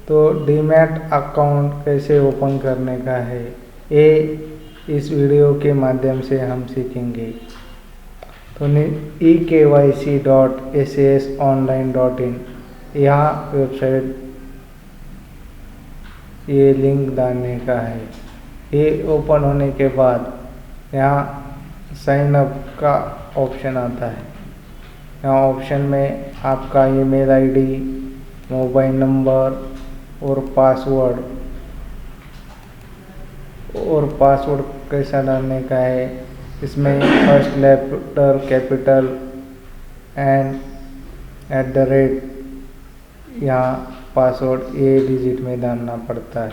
तो demat account कैसे open करने का है ये इस वीडियो के माध्यम से हम सीखेंगे। तो ekyc.sasonline.in यहाँ वेबसाइट ये लिंक डालने का है। ये ओपन होने के बाद यहाँ साइन अप का ऑप्शन आता है। यहाँ ऑप्शन में आपका ईमेल आईडी, मोबाइल नंबर और पासवर्ड कैसा डालने का है। इसमें फर्स्ट लेटर कैपिटल एंड @ यहाँ पासवर्ड ये डिजिट में डालना पड़ता है।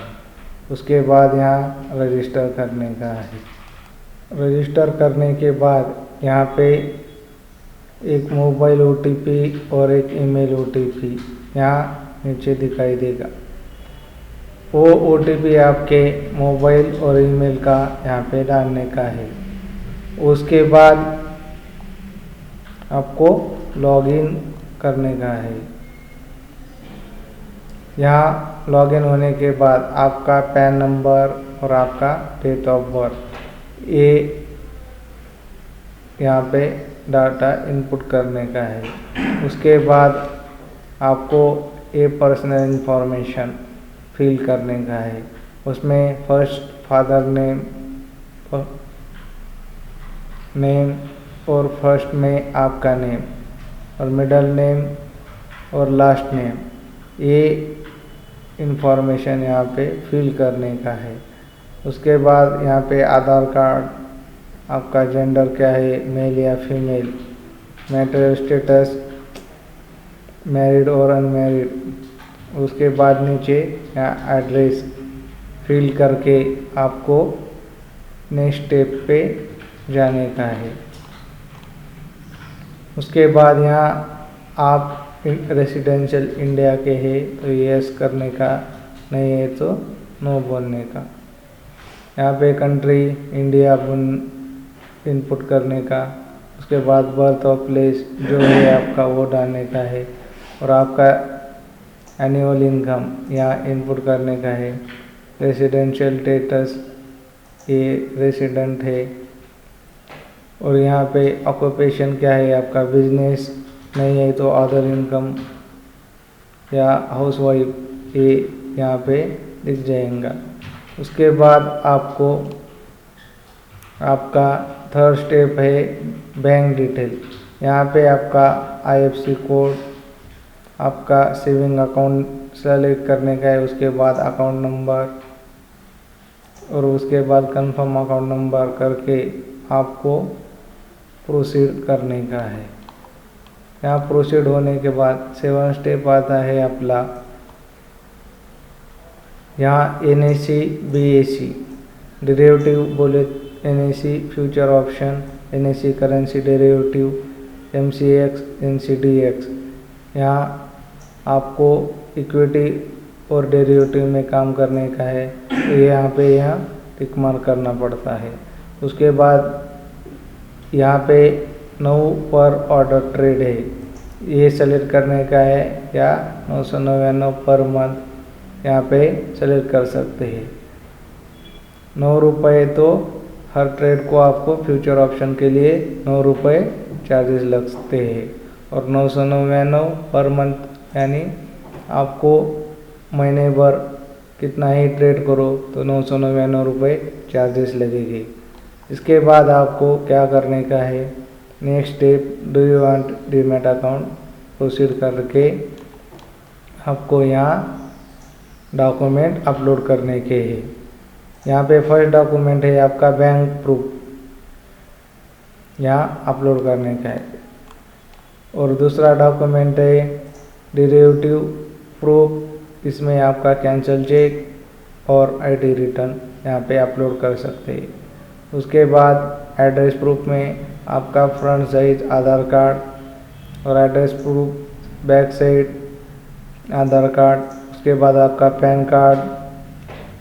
उसके बाद यहाँ रजिस्टर करने का है। रजिस्टर करने के बाद यहाँ पे एक मोबाइल OTP और एक ईमेल OTP यहाँ नीचे दिखाई देगा। वो OTP आपके मोबाइल और ईमेल का यहाँ पे डालने का है। उसके बाद आपको लॉगिन करने का है। यहाँ लॉगिन होने के बाद आपका पैन नंबर और आपका डेट ऑफ बर्थ ये यहाँ पे डाटा इनपुट करने का है। उसके बाद आपको ये पर्सनल इंफॉर्मेशन फिल करने का है। उसमें फर्स्ट फादर नेम और फर्स्ट में आपका नेम और मिडल नेम और लास्ट नेम ये इंफॉर्मेशन यहाँ पे फिल करने का है। उसके बाद यहाँ पे आधार कार्ड, आपका जेंडर क्या है, मेल या फीमेल, मैरिटल स्टेटस मैरिड और अनमैरिड। उसके बाद नीचे यहाँ एड्रेस फिल करके आपको नेक्स्ट स्टेप पे जाने का है। उसके बाद यहाँ आप रेसिडेंशियल इंडिया के हैं तो यस करने का, नहीं है तो नो बोलने का। यहाँ पे कंट्री इंडिया इनपुट करने का। उसके बाद बर्थ ऑफ प्लेस जो है आपका वो डालने का है और आपका एनुअल इनकम यहाँ इनपुट करने का है। रेसिडेंशियल स्टेटस ये रेसिडेंट है और यहाँ पे ऑक्यूपेशन क्या है आपका, बिजनेस, नहीं है तो अदर इनकम या हाउसवाइफ ये यहाँ पे दिख जाएगा। उसके बाद आपको आपका थर्ड स्टेप है बैंक डिटेल। यहाँ पे आपका IFSC कोड, आपका सेविंग अकाउंट सेलेक्ट करने का है। उसके बाद अकाउंट नंबर और उसके बाद कंफर्म अकाउंट नंबर करके आपको प्रोसीड करने का है। यहाँ प्रोसीड होने के बाद 7 स्टेप आता है आपका। यहाँ NAC BAC डेरिवेटिव बोले NAC future option, NAC currency derivative, MCX NCDX। यहाँ आपको इक्विटी और डेरिवेटिव में काम करने का है तो यहाँ पे टिक मार्क करना पड़ता है। उसके बाद यहाँ पे 9 पर ऑर्डर ट्रेड है ये सेलेक्ट करने का है या 999 पर मंथ यहाँ पे सेलेक्ट कर सकते हैं। 9 रुपये तो हर ट्रेड को आपको फ्यूचर ऑप्शन के लिए 9 रुपये चार्जेस लगते हैं और 999 पर मंथ यानी आपको महीने भर कितना ही ट्रेड करो तो 999 रुपये चार्जेस लगेंगे। इसके बाद आपको क्या करने का है, next step do you want demat account proceed करके आपको यहाँ डॉक्यूमेंट अपलोड करने के हैं। यहाँ पे फर्स्ट डॉक्यूमेंट है आपका बैंक प्रूफ, यहाँ अपलोड करने का है और दूसरा डॉक्यूमेंट है डेरिवेटिव प्रूफ। इसमें आपका कैंसल चेक और ID रिटर्न यहाँ पे अपलोड कर सकते हैं। उसके बाद एड्रेस प्रूफ में आपका फ्रंट साइज आधार कार्ड और एड्रेस प्रूफ बैक साइड आधार कार्ड। उसके बाद आपका पैन कार्ड,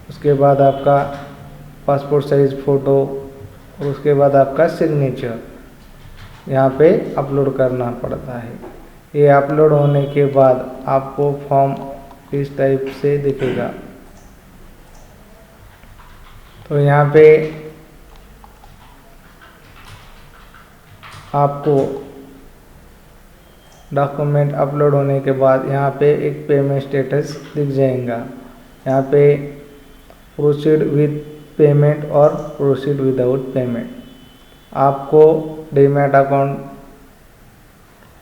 उसके बाद आपका पासपोर्ट साइज फ़ोटो और उसके बाद आपका सिग्नेचर यहाँ पे अपलोड करना पड़ता है। ये अपलोड होने के बाद आपको फॉर्म इस टाइप से दिखेगा। तो यहाँ पे आपको डॉक्यूमेंट अपलोड होने के बाद यहाँ पे एक पेमेंट स्टेटस दिख जाएगा। यहाँ पे प्रोसीड विद पेमेंट और प्रोसीड विदाउट पेमेंट। आपको डीमैट अकाउंट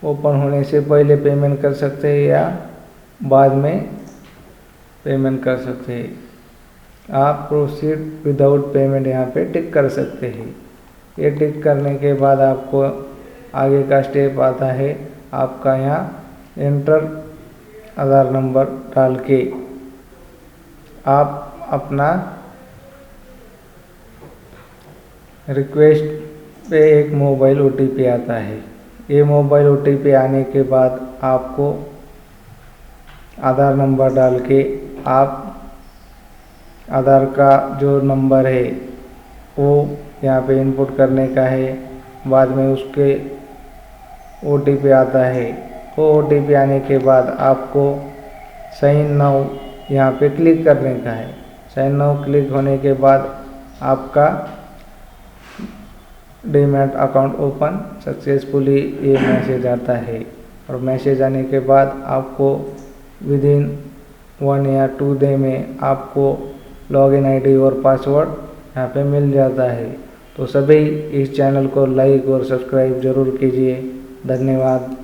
ओपन होने से पहले पेमेंट कर सकते हैं या बाद में पेमेंट कर सकते हैं। आप प्रोसीड विदाउट पेमेंट यहाँ पे टिक कर सकते हैं। ये टिक करने के बाद आपको आगे का स्टेप आता है। आपका यहाँ एंटर आधार नंबर डाल के आप अपना रिक्वेस्ट पे एक मोबाइल OTP आता है। ये मोबाइल OTP आने के बाद आपको आधार नंबर डाल के आप आधार का जो नंबर है वो यहाँ पे इनपुट करने का है। बाद में उसके OTP आता है। वो OTP आने के बाद आपको साइन नाउ यहाँ पे क्लिक करने का है। साइन नाउ क्लिक होने के बाद आपका डीमैट अकाउंट ओपन सक्सेसफुली ये मैसेज आता है। और मैसेज आने के बाद आपको विदिन 1 या 2 डे में आपको लॉगिन ID और पासवर्ड यहाँ पे मिल जाता है। तो सभी इस चैनल को लाइक और सब्सक्राइब ज़रूर कीजिए। धन्यवाद।